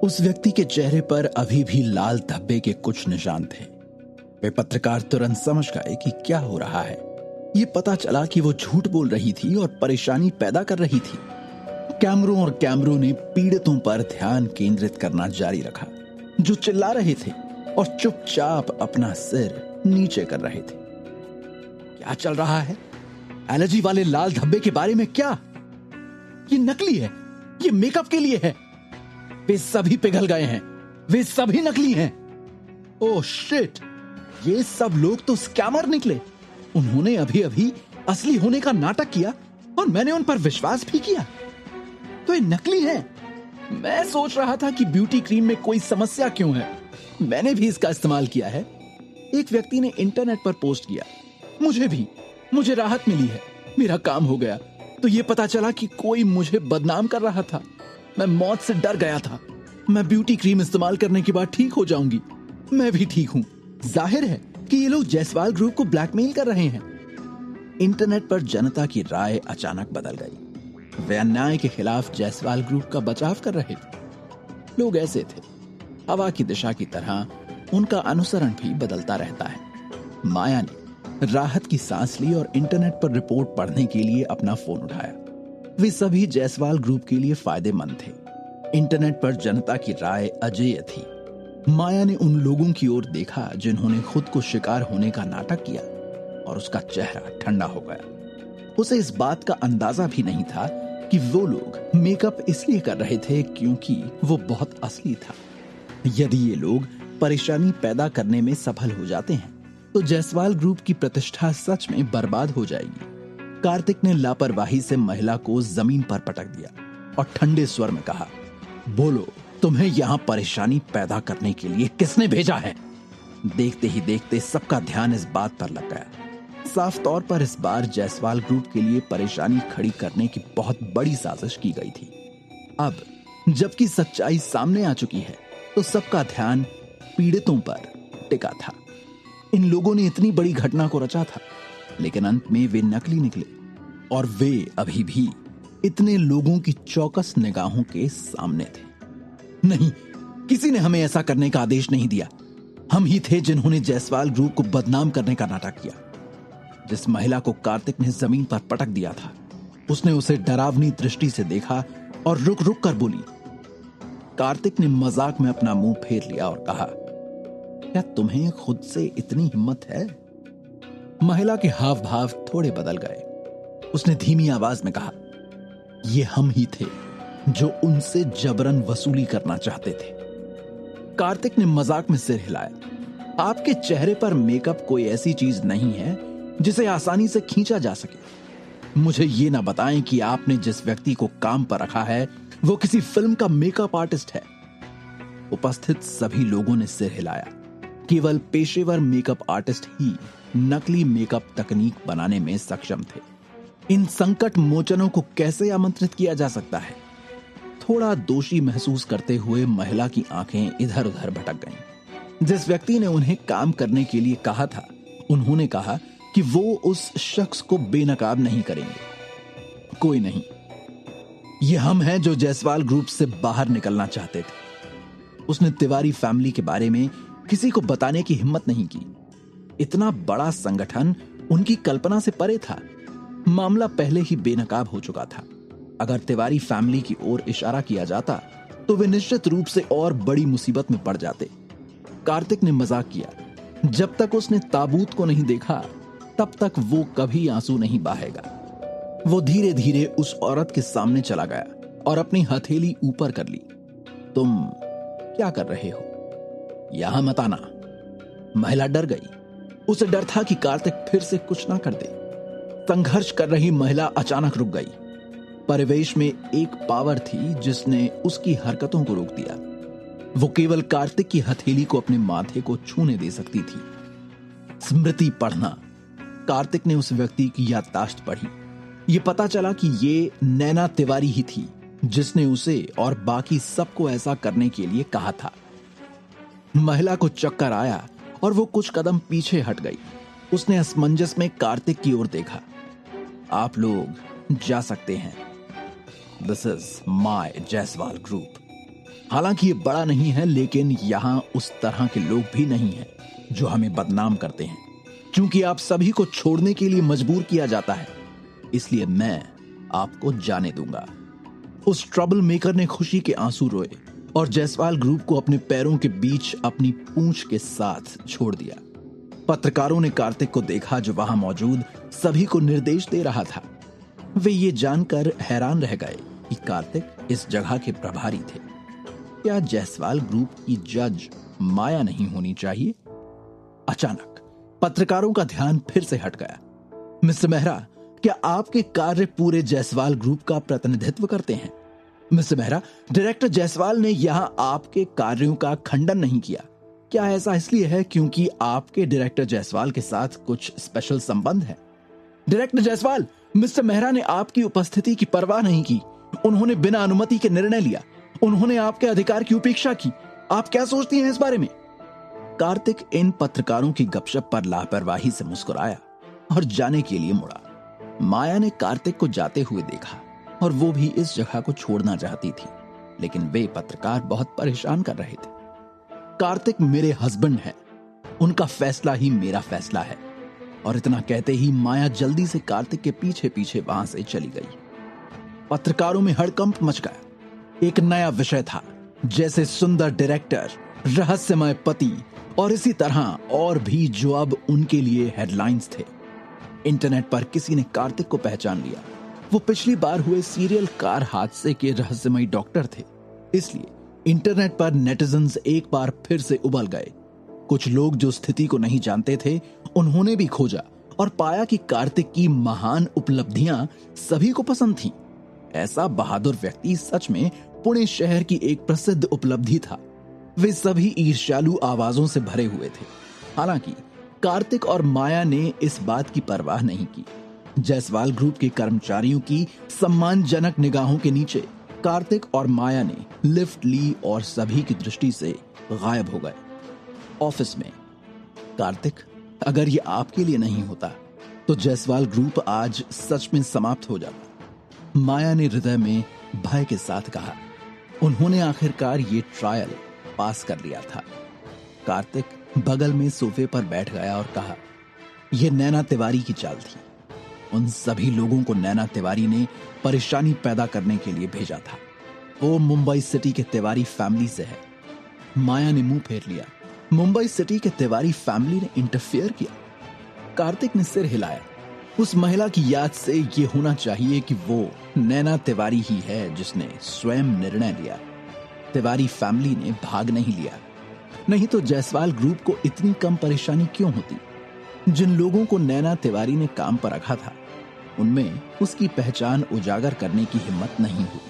उस व्यक्ति के चेहरे पर अभी भी लाल धब्बे के कुछ निशान थे। वे पत्रकार तुरंत समझ गए कि क्या हो रहा है। ये पता चला कि वो झूठ बोल रही थी और परेशानी पैदा कर रही थी। कैमरों ने पीड़ितों पर ध्यान केंद्रित करना जारी रखा, जो चिल्ला रहे थे और चुपचाप अपना सिर नीचे कर रहे थे। क्या चल रहा है? एलर्जी वाले लाल धब्बे के बारे में क्या? ये नकली है, ये मेकअप के लिए है। वे सभी पिघल गए हैं, वे सभी नकली हैं। ओह शिट, ये सब लोग तो स्कैमर निकले। उन्होंने अभी अभी असली होने का नाटक किया और मैंने उन पर विश्वास भी किया। तो ये नकली हैं। मैं सोच रहा था कि ब्यूटी क्रीम में कोई समस्या क्यों है। मैंने भी इसका इस्तेमाल किया है। एक व्यक्ति ने इंटरनेट पर पोस्ट किया, मुझे राहत मिली है, मेरा काम हो गया। तो ये पता चला कि कोई मुझे बदनाम कर रहा था। मैं मौत से डर गया था। मैं ब्यूटी क्रीम इस्तेमाल करने के बाद ठीक हो जाऊंगी। मैं भी ठीक हूं। जाहिर है कि ये लोग जायसवाल ग्रुप को ब्लैकमेल कर रहे हैं। इंटरनेट पर जनता की राय अचानक बदल गई। वे अन्याय के खिलाफ जायसवाल ग्रुप का बचाव कर रहे थे। लोग ऐसे थे, हवा की दिशा की तरह उनका अनुसरण भी बदलता रहता है। माया ने राहत की सांस ली और इंटरनेट पर रिपोर्ट पढ़ने के लिए अपना फोन उठाया। वे सभी जायसवाल ग्रुप के लिए फायदेमंद थे। इंटरनेट पर जनता की राय अजेय थी। माया ने उन लोगों की ओर देखा जिन्होंने खुद को शिकार होने का नाटक किया और उसका चेहरा ठंडा हो गया। उसे इस बात का अंदाजा भी नहीं था कि वो लोग मेकअप इसलिए कर रहे थे क्योंकि वो बहुत असली था। यदि ये लोग परेशानी पैदा करने में सफल हो जाते हैं तो जायसवाल ग्रुप की प्रतिष्ठा सच में बर्बाद हो जाएगी। कार्तिक ने लापरवाही से महिला को जमीन पर पटक दिया और ठंडे स्वर में कहा, बोलो, तुम्हें यहां परेशानी पैदा करने के लिए किसने भेजा है? देखते ही देखते सबका ध्यान इस बात पर लग गया। साफ तौर पर इस बार जायसवाल ग्रुप के लिए परेशानी खड़ी करने की बहुत बड़ी साजिश की गई थी। अब जबकि सच्चाई सामने आ चुकी है तो सबका ध्यान पीड़ितों पर टिका था। इन लोगों ने इतनी बड़ी घटना को रचा था, लेकिन अंत में वे नकली निकले और वे अभी भी इतने लोगों की चौकस निगाहों के सामने थे। नहीं, किसी ने हमें ऐसा करने का आदेश नहीं दिया। हम ही थे जिन्होंने जायसवाल ग्रुप को बदनाम करने का नाटक किया। जिस महिला को कार्तिक ने जमीन पर पटक दिया था, उसने उसे डरावनी दृष्टि से देखा और रुक रुक कर बोली। कार्तिक ने मजाक में अपना मुंह फेर लिया और कहा, क्या तुम्हें खुद से इतनी हिम्मत है? महिला के हाव भाव थोड़े बदल गए। उसने धीमी आवाज में कहा, ये हम ही थे जो उनसे जबरन वसूली करना चाहते थे। कार्तिक ने मजाक में सिर हिलाया। आपके चेहरे पर मेकअप कोई ऐसी चीज नहीं है जिसे आसानी से खींचा जा सके। मुझे ये ना बताएं कि आपने जिस व्यक्ति को काम पर रखा है वो किसी फिल्म का मेकअप आर्टिस्ट है। उपस्थित सभी लोगों ने सिर हिलाया। केवल पेशेवर मेकअप आर्टिस्ट ही नकली मेकअप तकनीक बनाने में सक्षम थे। इन संकट मोचनों को कैसे आमंत्रित किया जा सकता है? थोड़ा दोषी महसूस करते हुए महिला की आंखें इधर उधर भटक गईं। जिस व्यक्ति ने उन्हें काम करने के लिए कहा था, उन्होंने कहा कि वो उस शख्स को बेनकाब नहीं करेंगे। कोई नहीं, ये हम हैं जो जायसवाल ग्रुप से बाहर निकलना चाहते थे। उसने तिवारी फैमिली के बारे में किसी को बताने की हिम्मत नहीं की। इतना बड़ा संगठन उनकी कल्पना से परे था। मामला पहले ही बेनकाब हो चुका था। अगर तिवारी फैमिली की ओर इशारा किया जाता तो वे निश्चित रूप से और बड़ी मुसीबत में पड़ जाते। कार्तिक ने मजाक किया, जब तक उसने ताबूत को नहीं देखा तब तक वो कभी आंसू नहीं बहाएगा। वो धीरे धीरे उस औरत के सामने चला गया और अपनी हथेली ऊपर कर ली। तुम क्या कर रहे हो? यहां मत आना। महिला डर गई। उसे डर था कि कार्तिक फिर से कुछ ना कर दे। संघर्ष कर रही महिला अचानक रुक गई। परिवेश में एक पावर थी जिसने उसकी हरकतों को रोक दिया। वो केवल कार्तिक की हथेली को अपने माथे को छूने दे सकती थी। स्मृति पढ़ना। कार्तिक ने उस व्यक्ति की याददाश्त पढ़ी। ये पता चला कि ये नैना तिवारी ही थी जिसने उसे और बाकी सबको ऐसा करने के लिए कहा था। महिला को चक्कर आया और वो कुछ कदम पीछे हट गई। उसने असमंजस में कार्तिक की ओर देखा। आप लोग जा सकते हैं। This is my Jaiswal group. हालांकि ये बड़ा नहीं है, लेकिन यहाँ उस तरह के लोग भी नहीं हैं जो हमें बदनाम करते हैं। क्योंकि आप सभी को छोड़ने के लिए मजबूर किया जाता है, इसलिए मैं आपको जाने दूंगा। उस ट्रबल मेकर ने खुशी के आंसू रोए और जायसवाल ग्रुप को अपने पैरों के बीच अपनी पूंछ के साथ छोड़ दिया। पत्रकारों ने कार्तिक को देखा, जो वहां मौजूद सभी को निर्देश दे रहा था। वे ये जानकर हैरान रह गए कि कार्तिक इस जगह के प्रभारी थे। क्या जायसवाल ग्रुप की जज माया नहीं होनी चाहिए? अचानक पत्रकारों का ध्यान फिर से हट गया। मिस्टर मेहरा, क्या आपके कार्य पूरे जायसवाल ग्रुप का प्रतिनिधित्व करते हैं? मिस्टर मेहरा, डायरेक्टर जायसवाल ने यहां आपके कार्यों का खंडन नहीं किया। क्या ऐसा इसलिए है क्योंकि आपके डायरेक्टर जायसवाल के साथ कुछ स्पेशल संबंध है? डायरेक्टर जायसवाल, मिस्टर मेहरा ने आपकी उपस्थिति की परवाह नहीं की। उन्होंने बिना अनुमति के निर्णय लिया। उन्होंने आपके अधिकार की उपेक्षा की। आप क्या सोचती हैं इस बारे में? कार्तिक इन पत्रकारों की गपशप पर लापरवाही से मुस्कुराया और जाने के लिए मुड़ा। माया ने कार्तिक को जाते हुए देखा और वो भी इस जगह को छोड़ना चाहती थी, लेकिन वे पत्रकार बहुत परेशान कर रहे थे। कार्तिक मेरे हस्बैंड हैं, उनका फैसला ही मेरा फैसला है। और इतना कहते ही माया जल्दी से कार्तिक के पीछे पीछे वहां से चली गई। पत्रकारों में हड़कंप मच गया। एक नया विषय था, जैसे सुंदर डायरेक्टर, रहस्यमय पति और इसी तरह और भी जो अब उनके लिए हेडलाइंस थे। इंटरनेट पर किसी ने कार्तिक को पहचान लिया। वो पिछली बार हुए सीरियल कार हादसे के रहस्यमयी डॉक्टर थे। इसलिए इंटरनेट पर नेटिजन्स एक बार फिर से उबल गए। कुछ लोग जो स्थिति को नहीं जानते थे, उन्होंने भी खोजा और पाया कि कार्तिक की महान उपलब्धियां सभी को पसंद थीं। ऐसा बहादुर व्यक्ति सच में पुणे शहर की एक प्रसिद्ध उपलब्धि था। वे सभी ईर्ष्यालु आवाजों से भरे हुए थे। हालांकि कार्तिक और माया ने इस बात की परवाह नहीं की। जायसवाल ग्रुप के कर्मचारियों की सम्मानजनक निगाहों के नीचे कार्तिक और माया ने लिफ्ट ली और सभी की दृष्टि से गायब हो गए। ऑफिस में, कार्तिक, अगर ये आपके लिए नहीं होता तो जायसवाल ग्रुप आज सच में समाप्त हो जाता। माया ने हृदय में भय के साथ कहा। उन्होंने आखिरकार ये ट्रायल पास कर लिया था। कार्तिक बगल में सोफे पर बैठ गया और कहा, यह नैना तिवारी की चाल थी। उन सभी लोगों को नैना तिवारी ने परेशानी पैदा करने के लिए भेजा था। वो मुंबई सिटी के तिवारी फैमिली से है। माया ने मुंह फेर लिया। मुंबई सिटी के तिवारी फैमिली ने इंटरफेयर किया? कार्तिक ने सिर हिलाया। उस महिला की याद से यह होना चाहिए कि वो नैना तिवारी ही है जिसने स्वयं निर्णय लिया। तिवारी फैमिली ने भाग नहीं लिया, नहीं तो जायसवाल ग्रुप को इतनी कम परेशानी क्यों होती? जिन लोगों को नैना तिवारी ने काम पर रखा था, उनमें उसकी पहचान उजागर करने की हिम्मत नहीं हुई।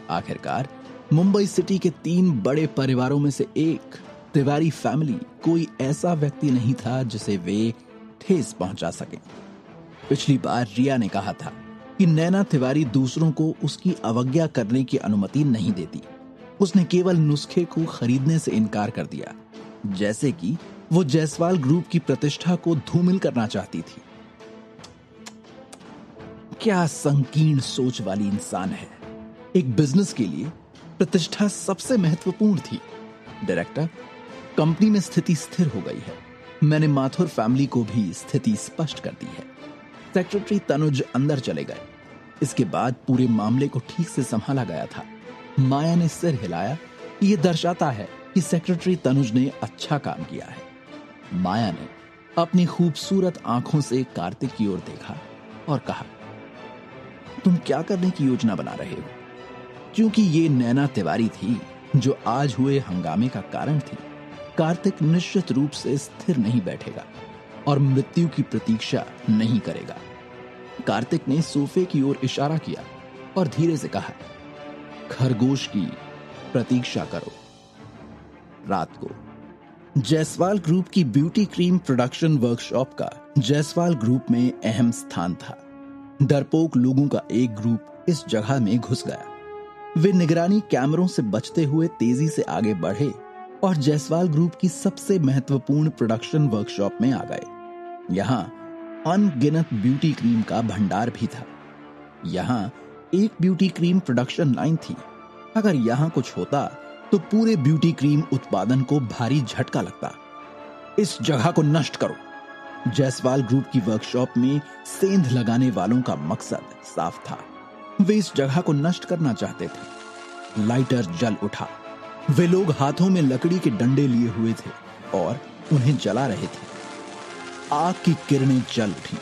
आखिरकार मुंबई सिटी के 3 बड़े परिवारों में से एक तिवारी फैमिली कोई ऐसा व्यक्ति नहीं था जिसे वे ठेस पहुंचा सके। पिछली बार रिया ने कहा था कि नैना तिवारी दूसरों को उसकी अवज्ञा करने की अनुमति नहीं देती। उसने केवल नुस्खे को खरीदने से इनकार कर दिया, जैसे कि वो जायसवाल ग्रुप की प्रतिष्ठा को धूमिल करना चाहती थी। क्या संकीर्ण सोच वाली इंसान है। एक बिजनेस के लिए प्रतिष्ठा सबसे महत्वपूर्ण थी। डायरेक्टर, कंपनी में स्थिति स्थिर हो गई है। मैंने माथुर फैमिली को भी स्थिति स्पष्ट कर दी है। सेक्रेटरी तनुज अंदर चले गए। इसके बाद पूरे मामले को ठीक से संभाला गया था। माया ने सिर हिलाया। यह दर्शाता है कि सेक्रेटरी तनुज ने अच्छा काम किया है। माया ने अपनी खूबसूरत आंखों से कार्तिक की ओर देखा और कहा, तुम क्या करने की योजना बना रहे हो? क्योंकि ये नैना तिवारी थी जो आज हुए हंगामे का कारण थी। कार्तिक निश्चित रूप से स्थिर नहीं बैठेगा और मृत्यु की प्रतीक्षा नहीं करेगा। कार्तिक ने सोफे की ओर इशारा किया और धीरे से कहा, खरगोश की प्रतीक्षा करो। रात को जायसवाल ग्रुप की ब्यूटी क्रीम प्रोडक्शन वर्कशॉप का जायसवाल ग्रुप में अहम स्थान था। डरपोक लोगों का एक ग्रुप इस जगह में घुस गया। वे निगरानी कैमरों से बचते हुए तेजी से आगे बढ़े और जायसवाल ग्रुप की सबसे महत्वपूर्ण प्रोडक्शन वर्कशॉप में आ गए। यहां अनगिनत ब्यूटी क्रीम का भंडार भी था। यहां एक ब्यूटी क्रीम प्रोडक्शन लाइन थी। अगर यहां कुछ होता तो पूरे ब्यूटी क्रीम उत्पादन को भारी झटका लगता। इस जगह को नष्ट करो। जायसवाल ग्रुप की वर्कशॉप में सेंध लगाने वालों का मकसद साफ था। वे इस जगह को नष्ट करना चाहते थे। लाइटर जल उठा। वे लोग हाथों में लकड़ी के डंडे लिए हुए थे और उन्हें जला रहे थे। आग की किरणें जल उठी।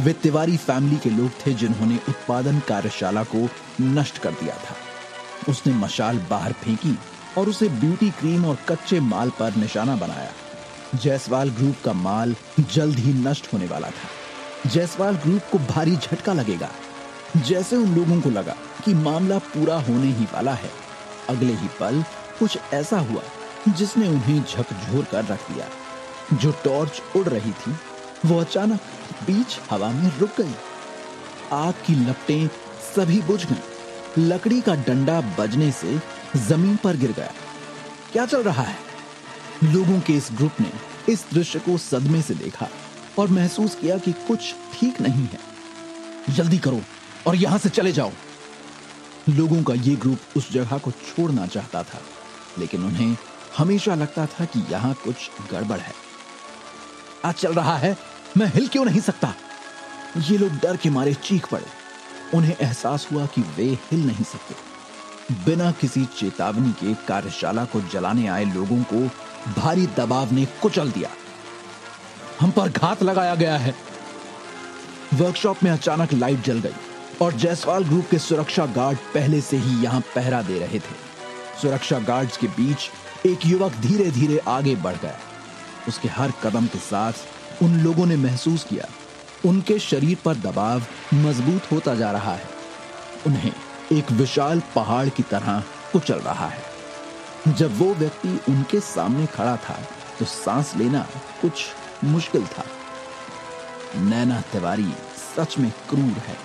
वे तिवारी फैमिली के लोग थे जिन्होंने उत्पादन कार्यशाला को नष्ट कर दिया था। उसने मशाल बाहर फेंकी और उसे ब्यूटी क्रीम और कच्चे माल पर निशाना बनाया। जायसवाल ग्रुप का माल जल्द ही नष्ट होने वाला था। जायसवाल ग्रुप को भारी झटका लगेगा। जैसे उन लोगों को लगा कि मामला पूरा होने ही वाला है, अगले ही पल कुछ ऐसा हुआ जिसने उन्हें झकझोर कर रख दिया। जो टॉर्च उड़ रही थी वो अचानक बीच हवा में रुक गई। आग की लपटें सभी बुझ गईं। लकड़ी का डंडा बजने से जमीन पर गिर गया। क्या चल रहा है? लोगों के इस ग्रुप ने इस दृश्य को सदमे से देखा और महसूस किया कि कुछ ठीक नहीं है। जल्दी करो और यहां से चले जाओ। लोगों का ये ग्रुप उस जगह को छोड़ना चाहता था, लेकिन उन्हें हमेशा लगता था कि यहां कुछ गड़बड़ है। आज चल रहा है, मैं हिल क्यों नहीं सकता? ये लोग डर के मारे चीख पड़े। उन्हें एहसास हुआ कि वे हिल नहीं सकते। बिना किसी चेतावनी के कार्यशाला को जलाने आए लोगों को भारी दबाव ने कुचल दिया। हम पर घात लगाया गया है। वर्कशॉप में अचानक लाइट जल गई और जायसवाल ग्रुप के सुरक्षा गार्ड पहले से ही यहां पहरा दे रहे थे। सुरक्षा गार्ड्स के बीच एक युवक धीरे धीरे आगे बढ़ गया। उसके हर कदम के साथ उन लोगों ने महसूस किया उनके शरीर पर दबाव मजबूत होता जा रहा है। उन्हें एक विशाल पहाड़ की तरह कुचल रहा है। जब वो व्यक्ति उनके सामने खड़ा था तो सांस लेना कुछ मुश्किल था। नैना तिवारी सच में क्रूर है।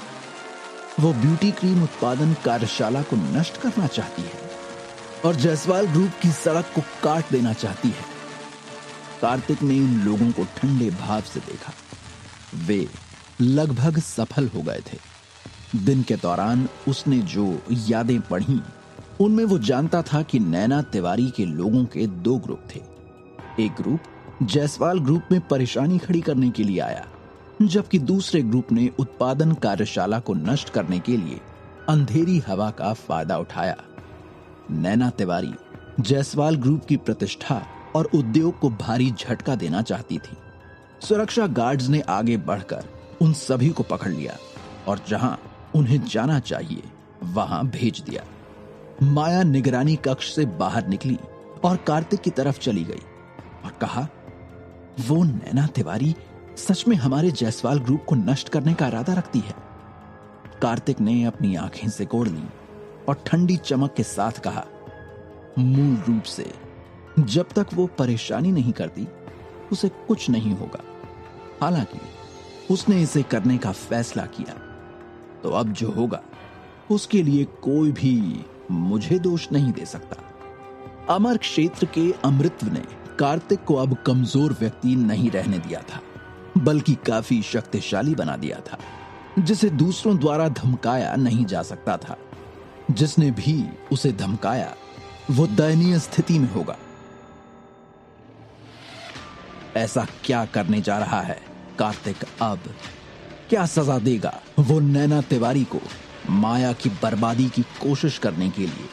वो ब्यूटी क्रीम उत्पादन कार्यशाला को नष्ट करना चाहती है और जायसवाल ग्रुप की सड़क को काट देना चाहती है। कार्तिक ने उन लोगों को ठंडे भाव से देखा। वे लगभग सफल हो गए थे। दिन के दौरान उसने जो यादें पढ़ी उनमें वो जानता था कि नैना तिवारी के लोगों के दो ग्रुप थे। एक ग्रुप जायसवाल ग्रुप में परेशानी खड़ी करने के लिए आया, जबकि दूसरे ग्रुप ने उत्पादन कार्यशाला को नष्ट करने के लिए अंधेरी हवा का फायदा उठाया। नैना तिवारी जायसवाल ग्रुप की प्रतिष्ठा और उद्योग को भारी झटका देना चाहती थी। सुरक्षा गार्ड्स ने आगे बढ़कर उन सभी को पकड़ लिया और जहां उन्हें जाना चाहिए वहां भेज दिया। माया निगरानी कक्ष से बाहर निकली और कार्तिक की तरफ चली गई और कहा, वो नैना तिवारी सच में हमारे जायसवाल ग्रुप को नष्ट करने का इरादा रखती है। कार्तिक ने अपनी आंखें सिकोड़ ली और ठंडी चमक के साथ कहा, मूल रूप से जब तक वो परेशानी नहीं करती उसे कुछ नहीं होगा। हालांकि उसने इसे करने का फैसला किया, तो अब जो होगा उसके लिए कोई भी मुझे दोष नहीं दे सकता। अमर क्षेत्र के अमृत्व ने कार्तिक को अब कमजोर व्यक्ति नहीं रहने दिया था, बल्कि काफी शक्तिशाली बना दिया था, जिसे दूसरों द्वारा धमकाया नहीं जा सकता था। जिसने भी उसे धमकाया वो दयनीय स्थिति में होगा। ऐसा क्या करने जा रहा है कार्तिक? अब क्या सजा देगा वो नैना तिवारी को माया की बर्बादी की कोशिश करने के लिए?